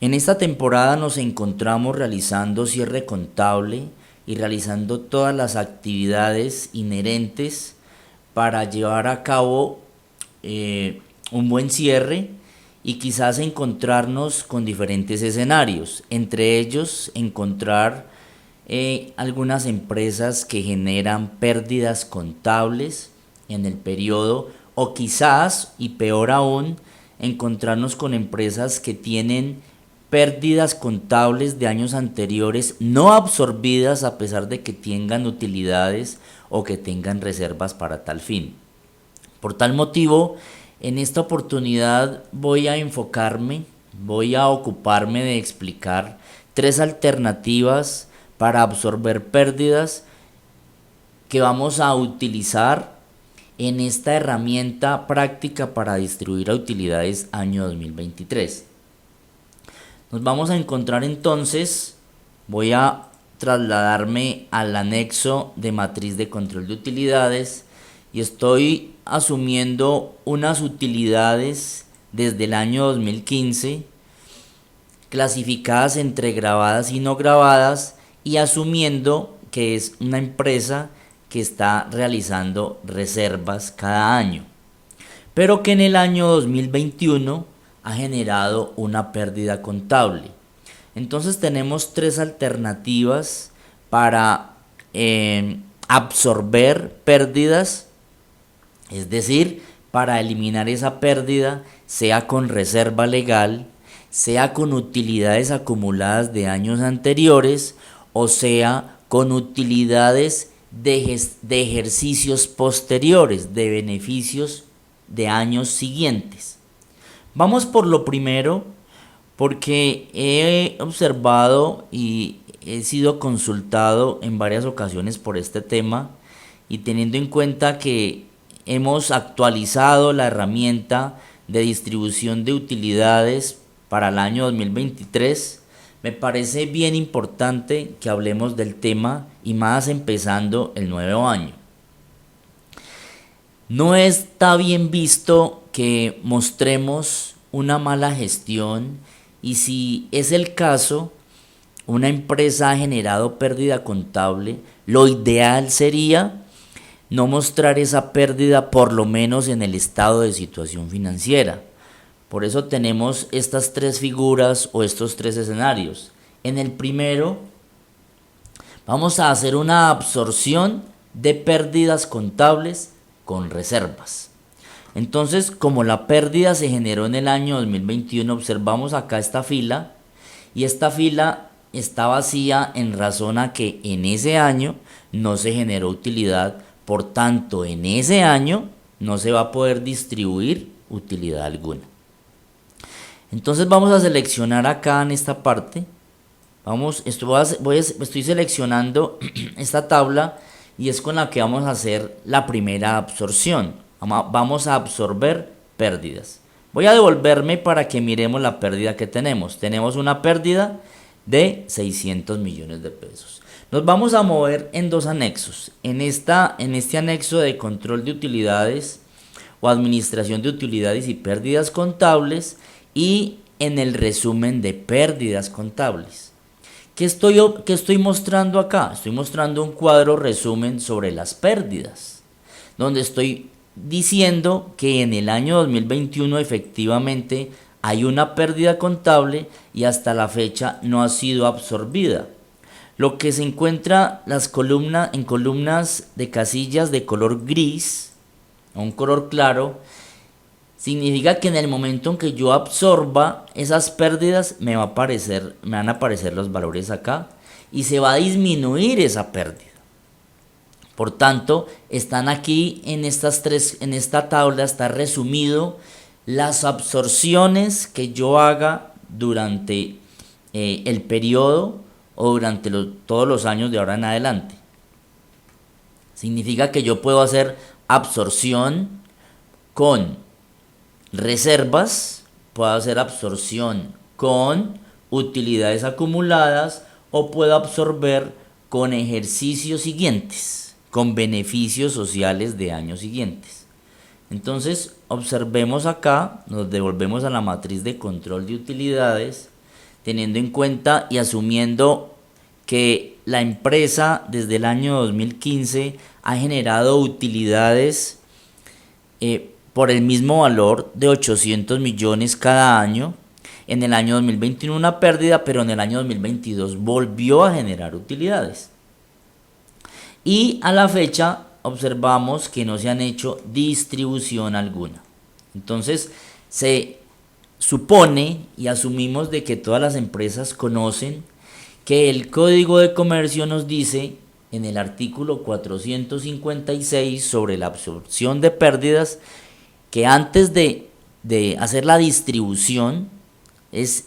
En esta temporada nos encontramos realizando cierre contable y realizando todas las actividades inherentes para llevar a cabo un buen cierre y quizás encontrarnos con diferentes escenarios, entre ellos encontrar algunas empresas que generan pérdidas contables en el periodo, o quizás, y peor aún, encontrarnos con empresas que tienen pérdidas contables de años anteriores no absorbidas a pesar de que tengan utilidades o que tengan reservas para tal fin. Por tal motivo, en esta oportunidad voy a enfocarme, voy a ocuparme de explicar tres alternativas para absorber pérdidas que vamos a utilizar en esta herramienta práctica para distribuir a utilidades año 2023. Nos vamos a encontrar entonces, voy a trasladarme al anexo de matriz de control de utilidades y estoy asumiendo unas utilidades desde el año 2015 clasificadas entre grabadas y no grabadas y asumiendo que es una empresa que está realizando reservas cada año, pero que en el año 2021 ha generado una pérdida contable. Entonces tenemos tres alternativas para absorber pérdidas, es decir, para eliminar esa pérdida, sea con reserva legal, sea con utilidades acumuladas de años anteriores, o sea con utilidades de ejercicios posteriores, de beneficios de años siguientes. Vamos por lo primero, porque he observado y he sido consultado en varias ocasiones por este tema, y teniendo en cuenta que hemos actualizado la herramienta de distribución de utilidades para el año 2023, me parece bien importante que hablemos del tema, y más empezando el nuevo año. No está bien visto que mostremos una mala gestión, y si es el caso, una empresa ha generado pérdida contable, lo ideal sería no mostrar esa pérdida por lo menos en el estado de situación financiera. Por eso tenemos estas tres figuras o estos tres escenarios. En el primero, vamos a hacer una absorción de pérdidas contables con reservas. Entonces, como la pérdida se generó en el año 2021, observamos acá esta fila, y esta fila está vacía en razón a que en ese año no se generó utilidad, por tanto en ese año no se va a poder distribuir utilidad alguna. Entonces vamos a seleccionar acá en esta parte, estoy seleccionando esta tabla, y es con la que vamos a hacer la primera absorción. Vamos a absorber pérdidas. Voy a devolverme para que miremos la pérdida que tenemos. Tenemos una pérdida de 600 millones de pesos. Nos vamos a mover en dos anexos. En este anexo de control de utilidades o administración de utilidades y pérdidas contables, y en el resumen de pérdidas contables. ¿Qué estoy mostrando acá? Estoy mostrando un cuadro resumen sobre las pérdidas, donde estoy diciendo que en el año 2021 efectivamente hay una pérdida contable y hasta la fecha no ha sido absorbida. Lo que se encuentra en columnas de casillas de color gris o un color claro significa que en el momento en que yo absorba esas pérdidas me van a aparecer los valores acá y se va a disminuir esa pérdida. Por tanto, están aquí en esta tabla está resumido las absorciones que yo haga durante el periodo o durante todos los años de ahora en adelante. Significa que yo puedo hacer absorción con reservas, puedo hacer absorción con utilidades acumuladas, o puedo absorber con ejercicios siguientes, con beneficios sociales de años siguientes. Entonces observemos acá, nos devolvemos a la matriz de control de utilidades, teniendo en cuenta y asumiendo que la empresa desde el año 2015 ha generado utilidades por el mismo valor de 800 millones cada año. En el año 2021 una pérdida, pero en el año 2022 volvió a generar utilidades. Y a la fecha observamos que no se han hecho distribución alguna. Entonces se supone y asumimos de que todas las empresas conocen que el Código de Comercio nos dice en el artículo 456 sobre la absorción de pérdidas que antes de hacer la distribución es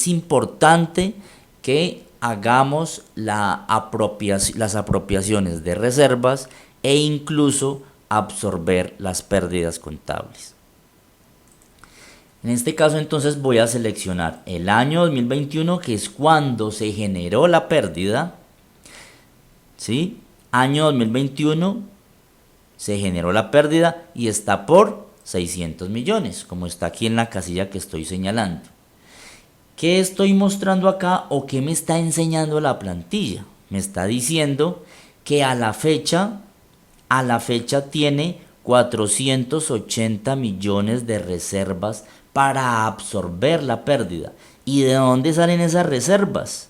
importante que hagamos las apropiaciones de reservas e incluso absorber las pérdidas contables. En este caso entonces voy a seleccionar el año 2021, que es cuando se generó la pérdida. ¿Sí? Año 2021 se generó la pérdida y está por 600 millones, como está aquí en la casilla que estoy señalando. ¿Qué estoy mostrando acá o qué me está enseñando la plantilla? Me está diciendo que a la fecha tiene 480 millones de reservas para absorber la pérdida. ¿Y de dónde salen esas reservas?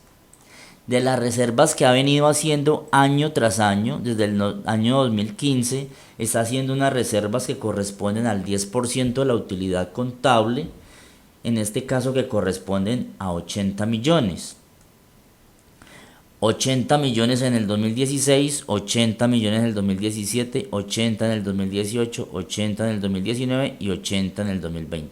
De las reservas que ha venido haciendo año tras año, desde el año 2015, está haciendo unas reservas que corresponden al 10% de la utilidad contable, en este caso que corresponden a 80 millones. 80 millones en el 2016, 80 millones en el 2017, 80 en el 2018, 80 en el 2019 y 80 en el 2020.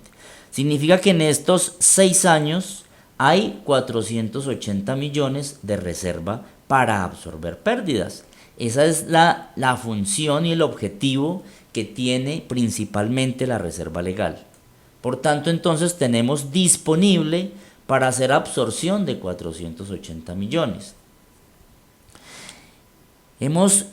Significa que en estos 6 años hay 480 millones de reserva para absorber pérdidas. Esa es la función y el objetivo que tiene principalmente la reserva legal. Por tanto, entonces tenemos disponible para hacer absorción de 480 millones. Hemos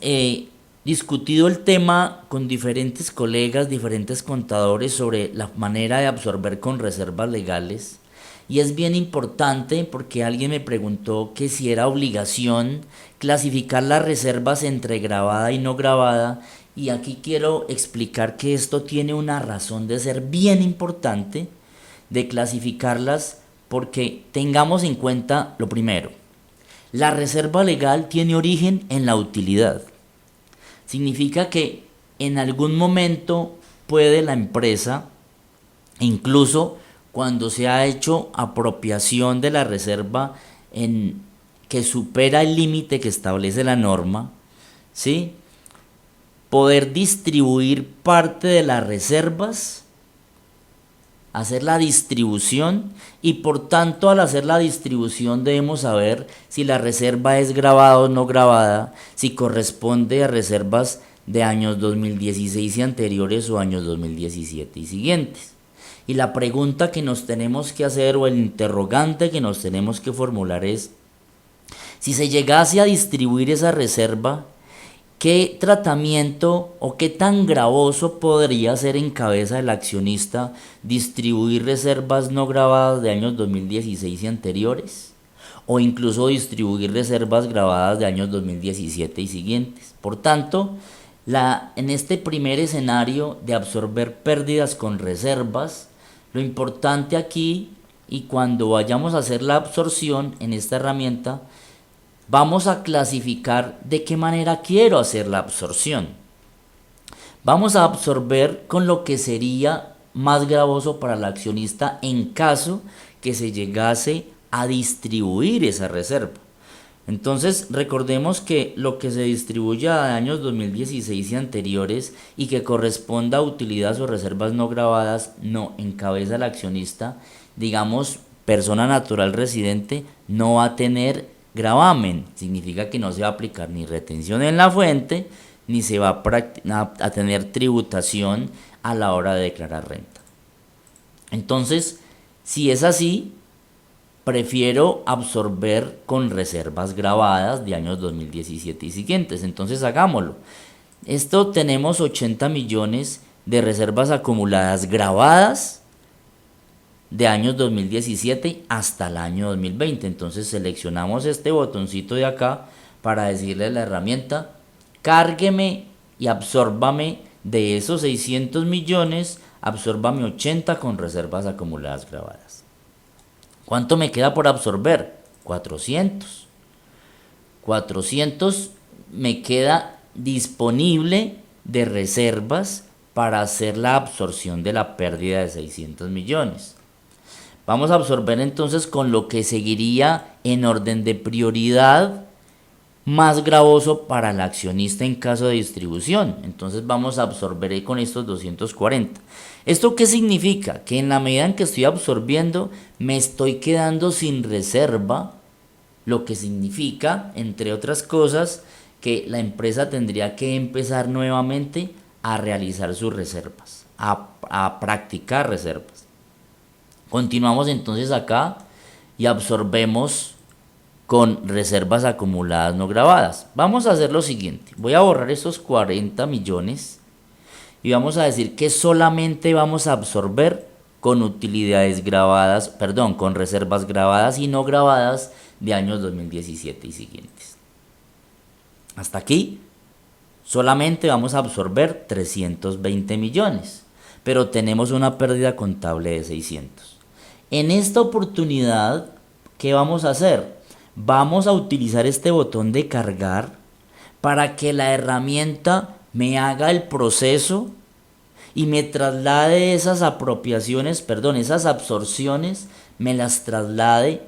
discutido el tema con diferentes colegas, diferentes contadores sobre la manera de absorber con reservas legales. Y es bien importante porque alguien me preguntó que si era obligación clasificar las reservas entre grabada y no grabada. Y aquí quiero explicar que esto tiene una razón de ser bien importante de clasificarlas, porque tengamos en cuenta lo primero. La reserva legal tiene origen en la utilidad. Significa que en algún momento puede la empresa, incluso cuando se ha hecho apropiación de la reserva que supera el límite que establece la norma, ¿sí?, poder distribuir parte de las reservas, hacer la distribución, y por tanto al hacer la distribución debemos saber si la reserva es grabada o no grabada, si corresponde a reservas de años 2016 y anteriores o años 2017 y siguientes. Y la pregunta que nos tenemos que hacer, o el interrogante que nos tenemos que formular, es: si se llegase a distribuir esa reserva, ¿qué tratamiento o qué tan gravoso podría ser en cabeza del accionista distribuir reservas no grabadas de años 2016 y anteriores? O incluso distribuir reservas grabadas de años 2017 y siguientes. Por tanto, en este primer escenario de absorber pérdidas con reservas, lo importante aquí, y cuando vayamos a hacer la absorción en esta herramienta, vamos a clasificar de qué manera quiero hacer la absorción. Vamos a absorber con lo que sería más gravoso para el accionista en caso que se llegase a distribuir esa reserva. Entonces recordemos que lo que se distribuya de años 2016 y anteriores y que corresponda a utilidades o reservas no grabadas, no encabeza el accionista, digamos persona natural residente, no va a tener gravamen. Significa que no se va a aplicar ni retención en la fuente, ni se va a tener tributación a la hora de declarar renta. Entonces, si es así, prefiero absorber con reservas grabadas de años 2017 y siguientes. Entonces hagámoslo. Esto tenemos 80 millones de reservas acumuladas grabadas de años 2017 hasta el año 2020. Entonces seleccionamos este botoncito de acá para decirle a la herramienta, cárgueme y absórbame de esos 600 millones, absórbame 80 con reservas acumuladas grabadas. ¿Cuánto me queda por absorber? 400. 400 me queda disponible de reservas para hacer la absorción de la pérdida de 600 millones. Vamos a absorber entonces con lo que seguiría en orden de prioridad más gravoso para el accionista en caso de distribución. Entonces vamos a absorber con estos 240. ¿Esto qué significa? Que en la medida en que estoy absorbiendo me estoy quedando sin reserva, lo que significa, entre otras cosas, que la empresa tendría que empezar nuevamente a realizar sus reservas, a practicar reservas. Continuamos entonces acá y absorbemos con reservas acumuladas no grabadas. Vamos a hacer lo siguiente, voy a borrar estos 40 millones y vamos a decir que solamente vamos a absorber con utilidades grabadas, perdón, con reservas grabadas y no grabadas de años 2017 y siguientes. Hasta aquí solamente vamos a absorber 320 millones, pero tenemos una pérdida contable de 600. En esta oportunidad, ¿qué vamos a hacer? Vamos a utilizar este botón de cargar para que la herramienta me haga el proceso y me traslade esas esas absorciones, me las traslade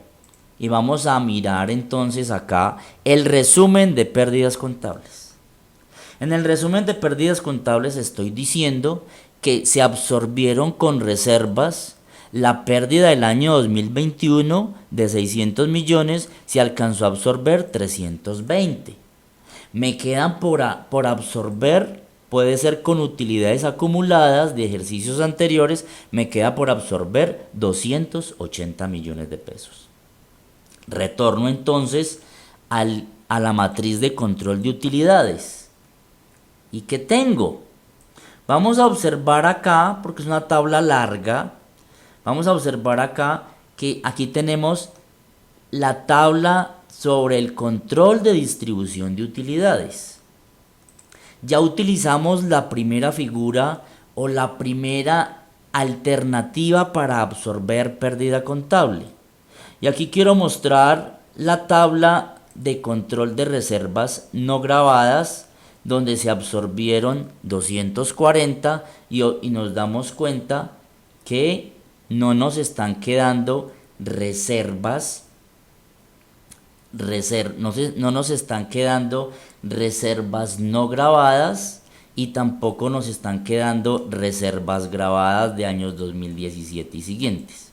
y vamos a mirar entonces acá el resumen de pérdidas contables. En el resumen de pérdidas contables estoy diciendo que se absorbieron con reservas. La pérdida del año 2021 de 600 millones se alcanzó a absorber 320. Me quedan por absorber, puede ser con utilidades acumuladas de ejercicios anteriores, me queda por absorber 280 millones de pesos. Retorno entonces a la matriz de control de utilidades. ¿Y qué tengo? Vamos a observar acá, porque es una tabla larga. Vamos a observar acá que aquí tenemos la tabla sobre el control de distribución de utilidades. Ya utilizamos la primera figura o la primera alternativa para absorber pérdida contable. Y aquí quiero mostrar la tabla de control de reservas no grabadas, donde se absorbieron 240 y nos damos cuenta que no nos están quedando reservas, no nos están quedando reservas no grabadas y tampoco nos están quedando reservas grabadas de años 2017 y siguientes.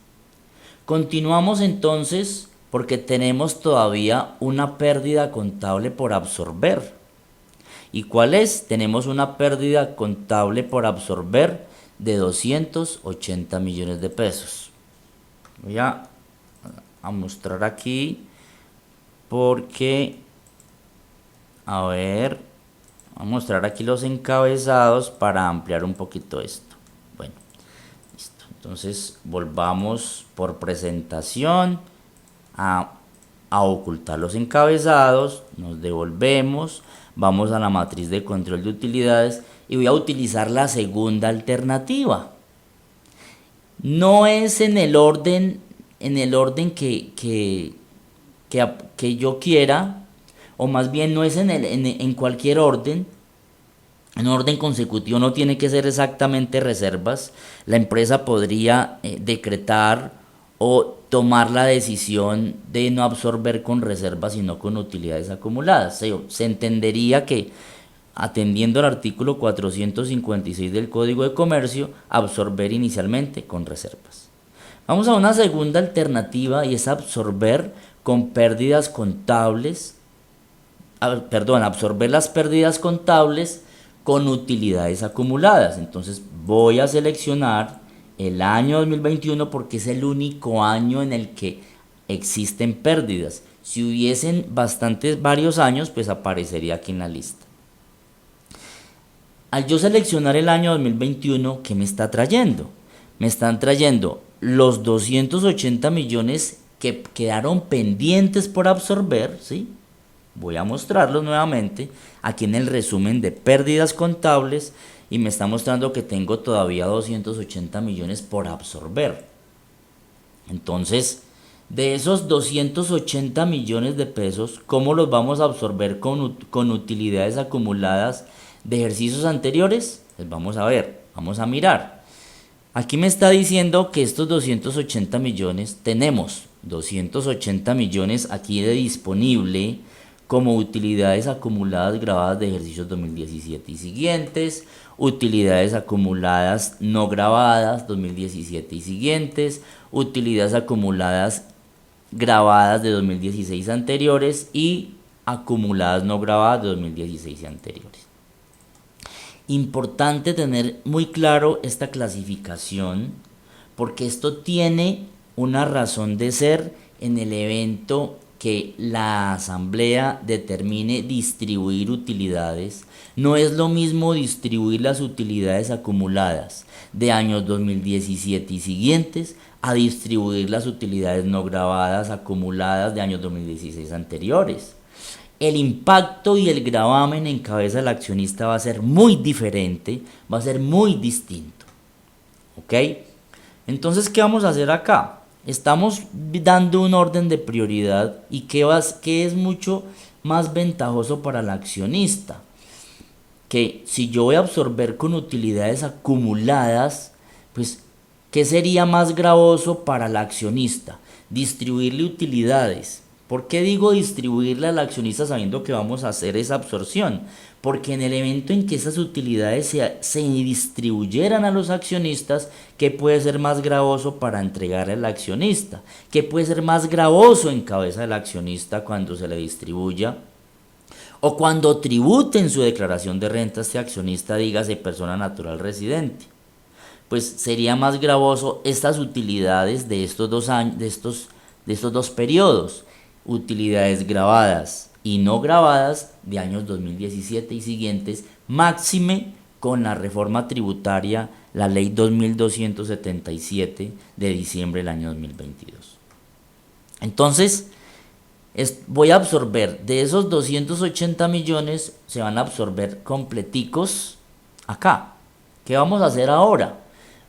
Continuamos entonces porque tenemos todavía una pérdida contable por absorber. ¿Y cuál es? Tenemos una pérdida contable por absorber de 280 millones de pesos. Voy a mostrar aquí porque, a ver, voy a mostrar aquí los encabezados para ampliar un poquito esto. Bueno, listo. Entonces volvamos por presentación a ocultar los encabezados, nos devolvemos, vamos a la matriz de control de utilidades y voy a utilizar la segunda alternativa. No es en el orden que yo quiera, o más bien no es en cualquier orden. En orden consecutivo, no tiene que ser exactamente reservas. La empresa podría decretar o tomar la decisión de no absorber con reservas sino con utilidades acumuladas. Se entendería que, atendiendo al artículo 456 del Código de Comercio, absorber inicialmente con reservas. Vamos a una segunda alternativa y es absorber con pérdidas contables, absorber las pérdidas contables con utilidades acumuladas. Entonces voy a seleccionar el año 2021 porque es el único año en el que existen pérdidas. Si hubiesen varios años, pues aparecería aquí en la lista. Al yo seleccionar el año 2021, ¿qué me está trayendo? Me están trayendo los 280 millones que quedaron pendientes por absorber, ¿sí? Voy a mostrarlos nuevamente aquí en el resumen de pérdidas contables y me está mostrando que tengo todavía 280 millones por absorber. Entonces, de esos 280 millones de pesos, ¿cómo los vamos a absorber con utilidades acumuladas de ejercicios anteriores? Pues vamos a ver, vamos a mirar. Aquí me está diciendo que estos 280 millones, tenemos 280 millones aquí de disponible como utilidades acumuladas grabadas de ejercicios 2017 y siguientes, utilidades acumuladas no grabadas 2017 y siguientes, utilidades acumuladas grabadas de 2016 anteriores y acumuladas no grabadas de 2016 y anteriores. Importante tener muy claro esta clasificación porque esto tiene una razón de ser en el evento que la asamblea determine distribuir utilidades. No es lo mismo distribuir las utilidades acumuladas de años 2017 y siguientes a distribuir las utilidades no grabadas acumuladas de años 2016 anteriores. El impacto y el gravamen en cabeza del accionista va a ser muy diferente, va a ser muy distinto. ¿Ok? Entonces, ¿qué vamos a hacer acá? Estamos dando un orden de prioridad y ¿qué es mucho más ventajoso para el accionista? Que si yo voy a absorber con utilidades acumuladas, pues, ¿qué sería más gravoso para el accionista? Distribuirle utilidades. ¿Por qué digo distribuirle al accionista sabiendo que vamos a hacer esa absorción? Porque en el evento en que esas utilidades se distribuyeran a los accionistas, ¿qué puede ser más gravoso para entregarle al accionista? ¿Qué puede ser más gravoso en cabeza del accionista cuando se le distribuya? O cuando tribute en su declaración de renta este accionista, dígase persona natural residente. Pues sería más gravoso estas utilidades de estos 2 años, de estos 2 periodos. Utilidades grabadas y no grabadas de años 2017 y siguientes, máxime con la reforma tributaria, la ley 2277 de diciembre del año 2022. Entonces, voy a absorber, de esos 280 millones, se van a absorber completicos acá. ¿Qué vamos a hacer ahora?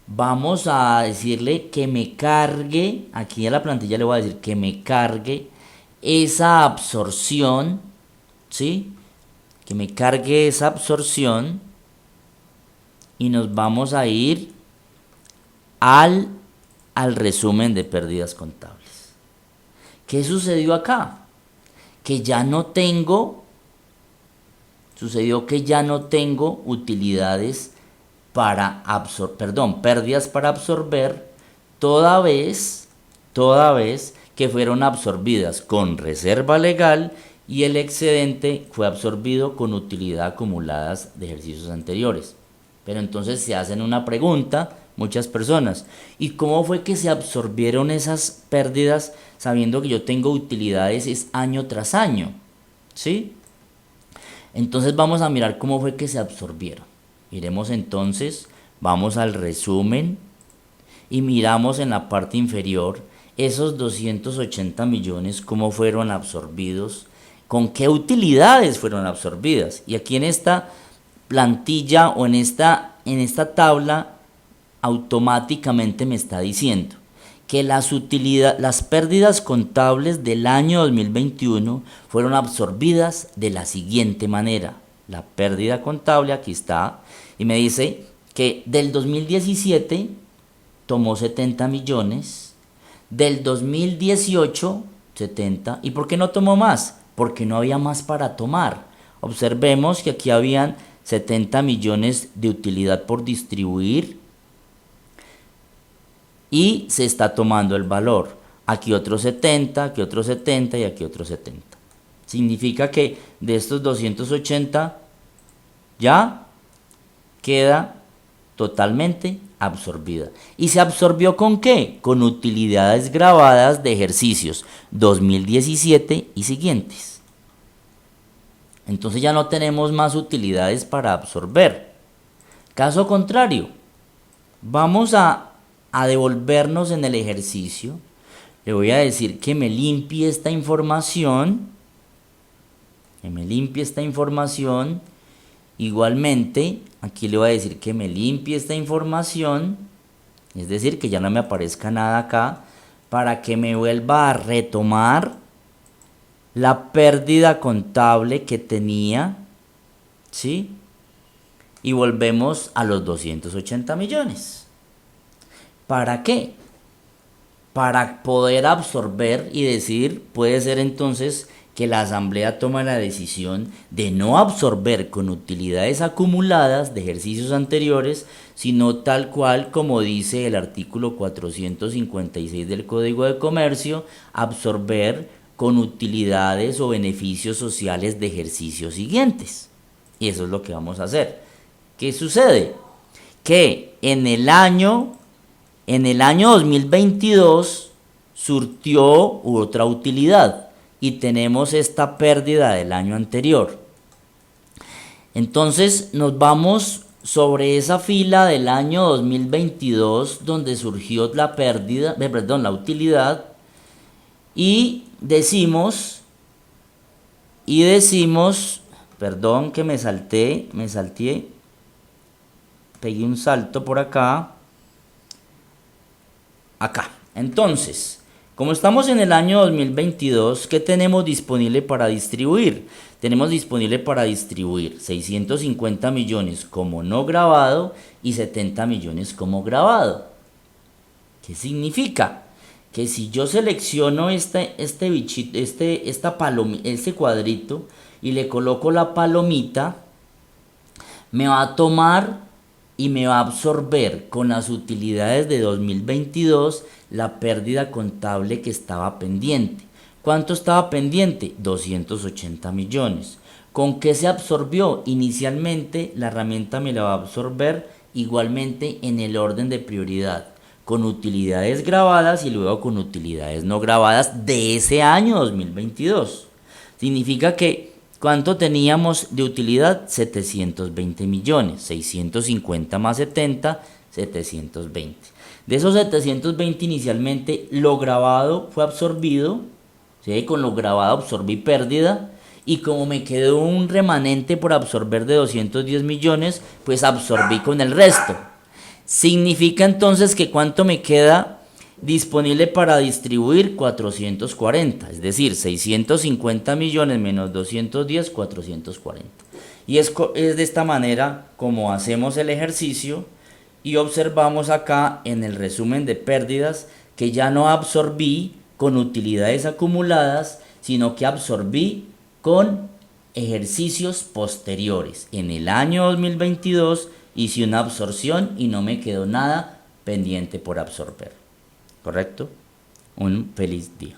Vamos a decirle que me cargue, aquí a la plantilla le voy a decir que me cargue esa absorción, ¿sí? Que me cargue esa absorción y nos vamos a ir al resumen de pérdidas contables. ¿Qué sucedió acá? Que ya no tengo, utilidades para pérdidas para absorber, toda vez que fueron absorbidas con reserva legal y el excedente fue absorbido con utilidad acumuladas de ejercicios anteriores. Pero entonces se hacen una pregunta muchas personas: ¿y cómo fue que se absorbieron esas pérdidas sabiendo que yo tengo utilidades es año tras año? ¿Sí? Entonces vamos a mirar cómo fue que se absorbieron. Miremos entonces, vamos al resumen y miramos en la parte inferior esos 280 millones, cómo fueron absorbidos, con qué utilidades fueron absorbidas. Y aquí en esta plantilla o en esta tabla automáticamente me está diciendo que las pérdidas contables del año 2021 fueron absorbidas de la siguiente manera. La pérdida contable aquí está y me dice que del 2017 tomó 70 millones, del 2018 70. ¿Y por qué no tomó más? Porque no había más para tomar. Observemos que aquí habían 70 millones de utilidad por distribuir y se está tomando el valor. Aquí otros 70, aquí otros 70 y aquí otros 70. Significa que de estos 280 ya queda totalmente absorbida. ¿Y se absorbió con qué? Con utilidades grabadas de ejercicios 2017 y siguientes. Entonces ya no tenemos más utilidades para absorber. Caso contrario, vamos a a devolvernos en el ejercicio, le voy a decir que me limpie esta información, igualmente aquí le voy a decir que me limpie esta información, es decir, que ya no me aparezca nada acá, para que me vuelva a retomar la pérdida contable que tenía, ¿sí? Y volvemos a los 280 millones. ¿Para qué? Para poder absorber y decir, puede ser entonces que la asamblea toma la decisión de no absorber con utilidades acumuladas de ejercicios anteriores, sino tal cual como dice el artículo 456 del Código de Comercio, absorber con utilidades o beneficios sociales de ejercicios siguientes. Y eso es lo que vamos a hacer. ¿Qué sucede? Que en el año 2022 surtió otra utilidad y tenemos esta pérdida del año anterior. Entonces nos vamos sobre esa fila del año 2022 donde surgió la utilidad y decimos, perdón que me salté, pegué un salto por acá. Entonces, como estamos en el año 2022, ¿qué tenemos disponible para distribuir? Tenemos disponible para distribuir 650 millones como no grabado y 70 millones como grabado. ¿Qué significa? Que si yo selecciono este cuadrito y le coloco la palomita, me va a tomar y me va a absorber con las utilidades de 2022 la pérdida contable que estaba pendiente. ¿Cuánto estaba pendiente? 280 millones. ¿Con qué se absorbió? Inicialmente la herramienta me la va a absorber igualmente en el orden de prioridad, con utilidades grabadas y luego con utilidades no grabadas de ese año 2022. Significa que ¿cuánto teníamos de utilidad? 720 millones, 650 más 70, 720. De esos 720 inicialmente lo grabado fue absorbido, ¿sí? Con lo grabado absorbí pérdida y como me quedó un remanente por absorber de 210 millones, pues absorbí con el resto. Significa entonces que ¿cuánto me queda disponible para distribuir? 440, es decir, 650 millones menos 210, 440. Y es de esta manera como hacemos el ejercicio y observamos acá en el resumen de pérdidas que ya no absorbí con utilidades acumuladas, sino que absorbí con ejercicios posteriores. En el año 2022 hice una absorción y no me quedó nada pendiente por absorber. ¿Correcto? Un feliz día.